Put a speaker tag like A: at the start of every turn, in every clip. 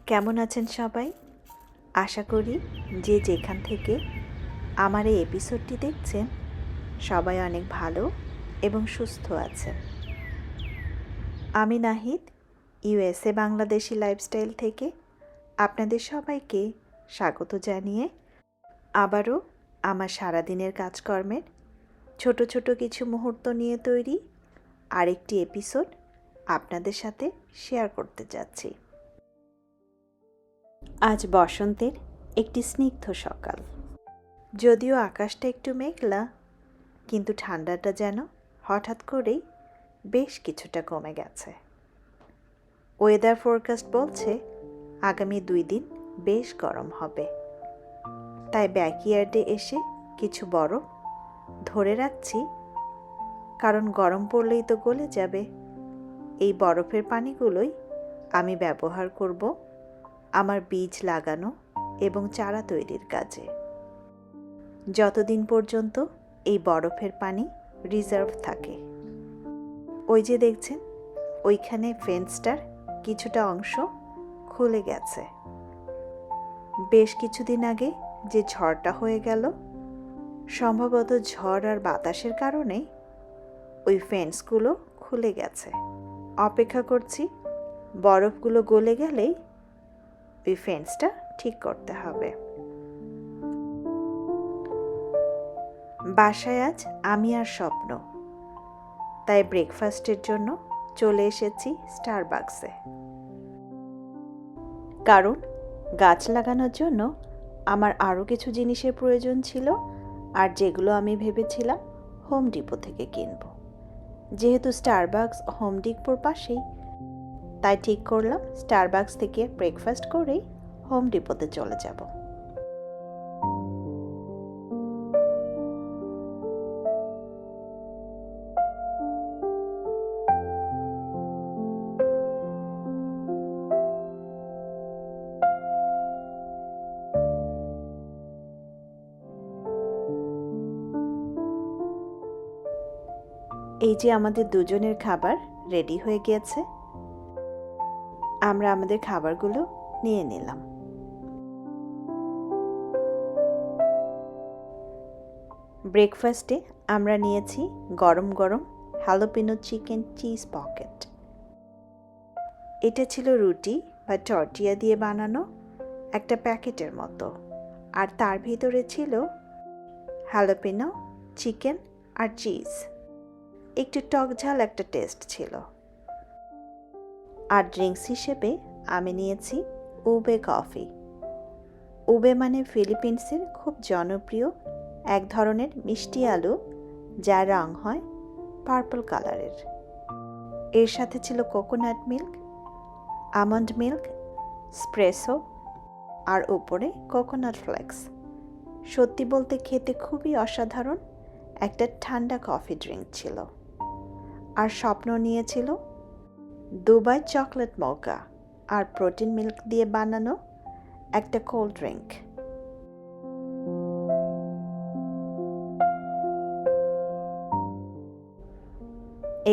A: কেমন আছেন সবাই? আশা করি যে যেখান থেকে আমার এই এপিসোডটি দেখছেন সবাই অনেক ভালো এবং সুস্থ আছেন। আমি নাহিদ, ইউএসএ বাংলাদেশি লাইফস্টাইল থেকে আপনাদের সবাইকে স্বাগত জানিয়ে আবারও আমার সারাদিনের কাজকর্মের ছোট ছোট কিছু মুহূর্ত নিয়ে তৈরি আরেকটি এপিসোড আপনাদের সাথে শেয়ার করতে যাচ্ছি। আজ বসন্তের একটি স্নিগ্ধ সকাল। যদিও আকাশটা একটু মেঘলা, কিন্তু ঠান্ডাটা যেন হঠাৎ করেই বেশ কিছুটা কমে গেছে। ওয়েদার ফোরকাস্ট বলছে আগামী 2 দিন বেশ গরম হবে। তাই ব্যাকইয়ার্ডে এসে কিছু বরফ ধরে রাখছি, কারণ গরম পড়লেই তো গলে যাবে। এই বরফের পানিগুলোই আমি ব্যবহার করব আমার বীজ লাগানো এবং চারা তৈরির কাজে, যতদিন পর্যন্ত এই বরফের পানি রিজার্ভ থাকে। ওই যে দেখছেন, ওইখানে ফেন্সটার কিছুটা অংশ খুলে গেছে। বেশ কিছুদিন আগে যে ঝড়টা হয়ে গেল, সম্ভবত ঝড় আর বাতাসের কারণে ওই ফেন্সগুলো খুলে গেছে। অপেক্ষা করছি বরফগুলো গলে গেলেই ওই ফেন্সটা ঠিক করতে হবে। বাসায় আজ আমি আর স্বপ্ন, তাই ব্রেকফাস্টের জন্য চলে এসেছি স্টারবাকসে। কারণ গাছ লাগানোর জন্য আমার আরও কিছু জিনিসের প্রয়োজন ছিল, আর যেগুলো আমি ভেবেছিলাম হোম ডিপো থেকে কিনব। যেহেতু স্টারবাকস হোম ডিপোর পাশেই, তাই ঠিক করলাম স্টারবাকস থেকে ব্রেকফাস্ট করেই হোম ডিপোতে চলে যাব। এই যে আমাদের দুজনের খাবার রেডি হয়ে গিয়েছে। আমরা আমাদের খাবারগুলো নিয়ে নিলাম। ব্রেকফাস্টে আমরা নিয়েছি গরম গরম হ্যালোপিনো চিকেন চিজ পকেট। এটা ছিল রুটি বা টর্টিয়া দিয়ে বানানো একটা প্যাকেটের মতো, আর তার ভিতরে ছিল হ্যালোপিনো চিকেন আর চিজ। একটু টক ঝাল একটা টেস্ট ছিল। আর ড্রিঙ্কস হিসেবে আমি নিয়েছি উবে কফি। উবে মানে ফিলিপিন্সের খুব জনপ্রিয় এক ধরনের মিষ্টি আলু, যার রং হয় পার্পল কালারের। এর সাথে ছিল coconut milk, almond milk, espresso, আর উপরে কোকোনাট ফ্লেক্স। সত্যি বলতে খেতে খুবই অসাধারণ একটা ঠান্ডা কফি ড্রিঙ্ক ছিল। আর স্বপ্ন নিয়েছিল দুবাই চকলেট মোকা আর প্রোটিন মিল্ক দিয়ে বানানো একটা কোল্ড ড্রিঙ্ক।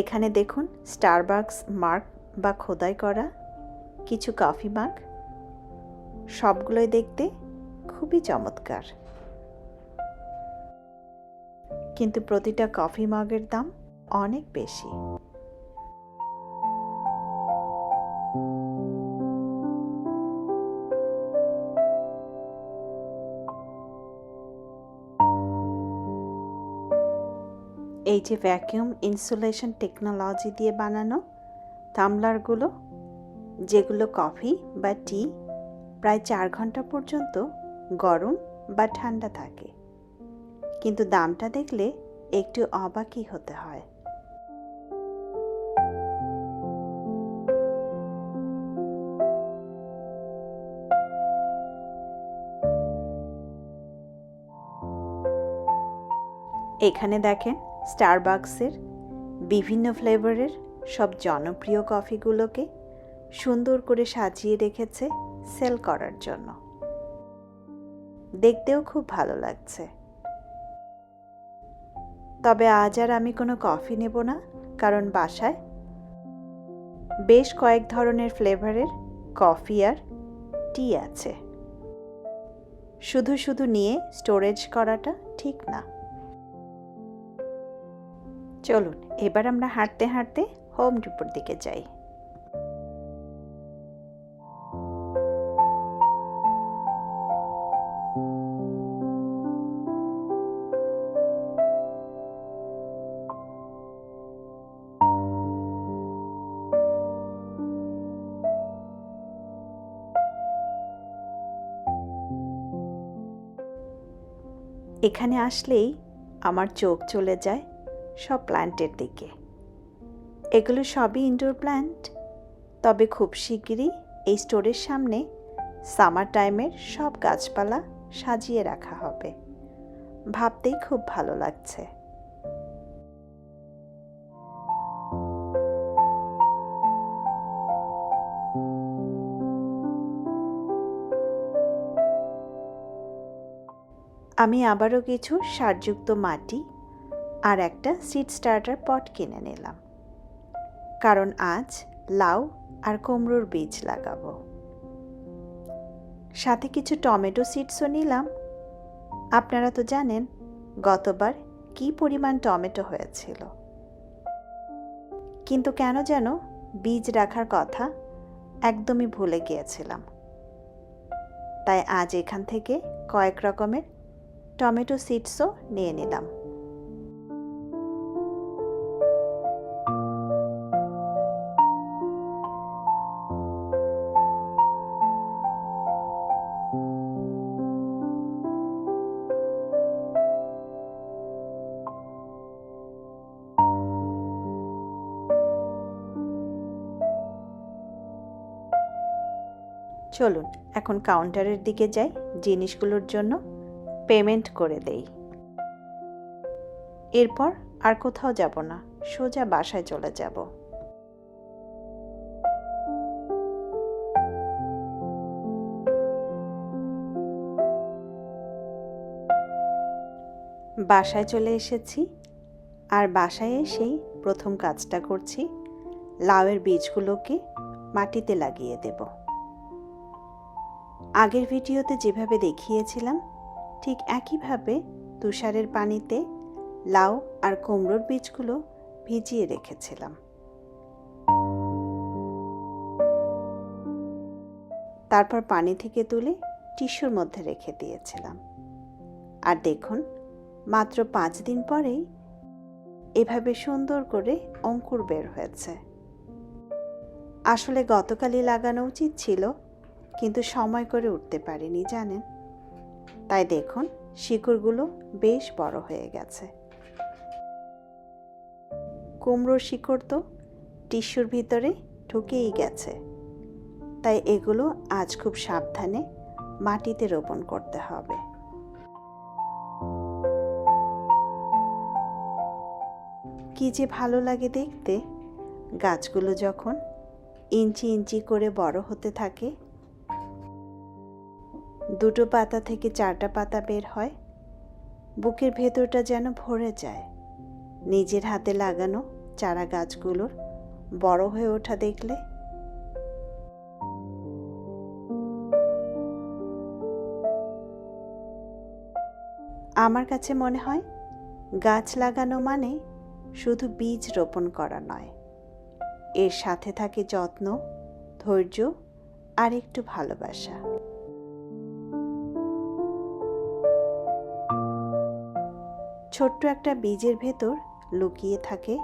A: এখানে দেখুন স্টারবাকস মার্ক বা খোদাই করা কিছু কফি মাগ। সবগুলোই দেখতে খুবই চমৎকার, কিন্তু প্রতিটা কফি মাগের দাম অনেক বেশি। এই যে ভ্যাকিউম ইনসুলেশন টেকনোলজি দিয়ে বানানো টাম্বলারগুলো, যেগুলো কফি বা টি প্রায় 4 ঘন্টা পর্যন্ত গরম বা ঠান্ডা থাকে, কিন্তু দামটা দেখলে একটু অবাকই হতে হয়। এখানে দেখেন স্টারবাকসের বিভিন্ন ফ্লেভারের সব জনপ্রিয় কফিগুলোকে সুন্দর করে সাজিয়ে রেখেছে সেল করার জন্য। দেখতেও খুব ভালো লাগছে। তবে আজ আর আমি কোনো কফি নেব না, কারণ বাসায় বেশ কয়েক ধরনের ফ্লেভারের কফি আর টি আছে। শুধু শুধু নিয়ে স্টোরেজ করাটা ঠিক না। চলুন এবার আমরা হাঁটতে হাঁটতে হোম ডিপোর দিকে যাই। এখানে আসলেই আমার চোখ চলে যায় সব প্ল্যান্টের দিকে। এগুলো সবই ইনডোর প্ল্যান্ট, তবে খুব শিগগিরই এই স্টোরের সামনে সামার টাইমের সব গাছপালা সাজিয়ে রাখা হবে। ভাবতেই খুব ভালো লাগছে। আমি আবারও কিছু সারযুক্ত মাটি আর একটা সিড স্টার্টার পট কিনে নিলাম, কারণ আজ লাউ আর কুমড়োর বীজ লাগাবো। সাথে কিছু টমেটো সিডসও নিলাম। আপনারা তো জানেন গতবার কি পরিমাণ টমেটো হয়েছিল, কিন্তু কেন যেন বীজ রাখার কথা একদমই ভুলে গিয়েছিলাম। তাই আজ এখান থেকে কয়েক রকমের টমেটো সিডসও নিয়ে নিলাম। চলুন এখন কাউন্টারের দিকে যাই, জিনিসগুলোর জন্য পেমেন্ট করে দেই। এরপর আর কোথাও যাব না, সোজা বাসায় চলে যাব। বাসায় চলে এসেছি, আর বাসায় এসেই প্রথম কাজটা করছি, লাউয়ের বীজগুলোকে মাটিতে লাগিয়ে দেব। আগের ভিডিওতে যেভাবে দেখিয়েছিলাম ঠিক একইভাবে তুষারের পানিতে লাউ আর কুমড়োর বীজগুলো ভিজিয়ে রেখেছিলাম। তারপর পানি থেকে তুলে টিস্যুর মধ্যে রেখে দিয়েছিলাম। আর দেখুন, মাত্র 5 দিন পরেই এভাবে সুন্দর করে অঙ্কুর বের হয়েছে। আসলে গতকালই লাগানো উচিত ছিল, কিন্তু সময় করে উঠতে পারিনি জানেন। তাই দেখুন শিকড়গুলো বেশ বড় হয়ে গেছে। কুমড়োর শিকড় তো টিস্যুর ভিতরে ঢুকেই গেছে, তাই এগুলো আজ খুব সাবধানে মাটিতে রোপণ করতে হবে। কি যে ভালো লাগে দেখতে, গাছগুলো যখন ইঞ্চি ইঞ্চি করে বড় হতে থাকে। 2টো পাতা থেকে 4টা পাতা বের হয়, বুকের ভেতরটা যেন ভরে যায়। নিজের হাতে লাগানো চারা গাছগুলোর বড় হয়ে ওঠা দেখলে। আমার কাছে মনে হয় গাছ লাগানো মানে শুধু বীজ রোপণ করা নয়, এর সাথে থাকে যত্ন, ধৈর্য আর একটু ভালোবাসা। ছোট্ট একটা বীজের ভেতর লুকিয়ে থাকে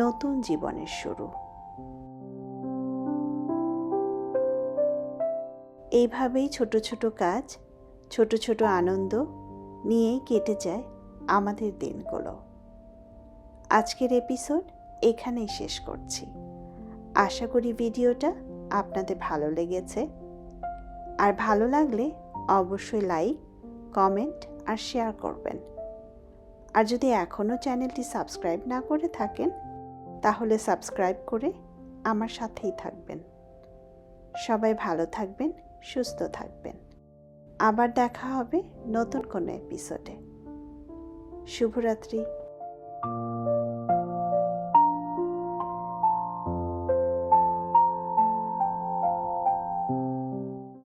A: নতুন জীবনের শুরু। এইভাবেই ছোট ছোট কাজ, ছোট ছোট আনন্দ নিয়েই কেটে যায় আমাদের দিনগুলো। আজকের এপিসোড এখানেই শেষ করছি। আশা করি ভিডিওটা আপনাদের ভালো লেগেছে। আর ভালো লাগলে অবশ্যই লাইক, কমেন্ট আর শেয়ার করবেন। আর যদি এখনও চ্যানেলটি সাবস্ক্রাইব না করে থাকেন, তাহলে সাবস্ক্রাইব করে আমার সাথেই থাকবেন। সবাই ভালো থাকবেন, সুস্থ থাকবেন। আবার দেখা হবে নতুন কোনো এপিসোডে। শুভরাত্রি।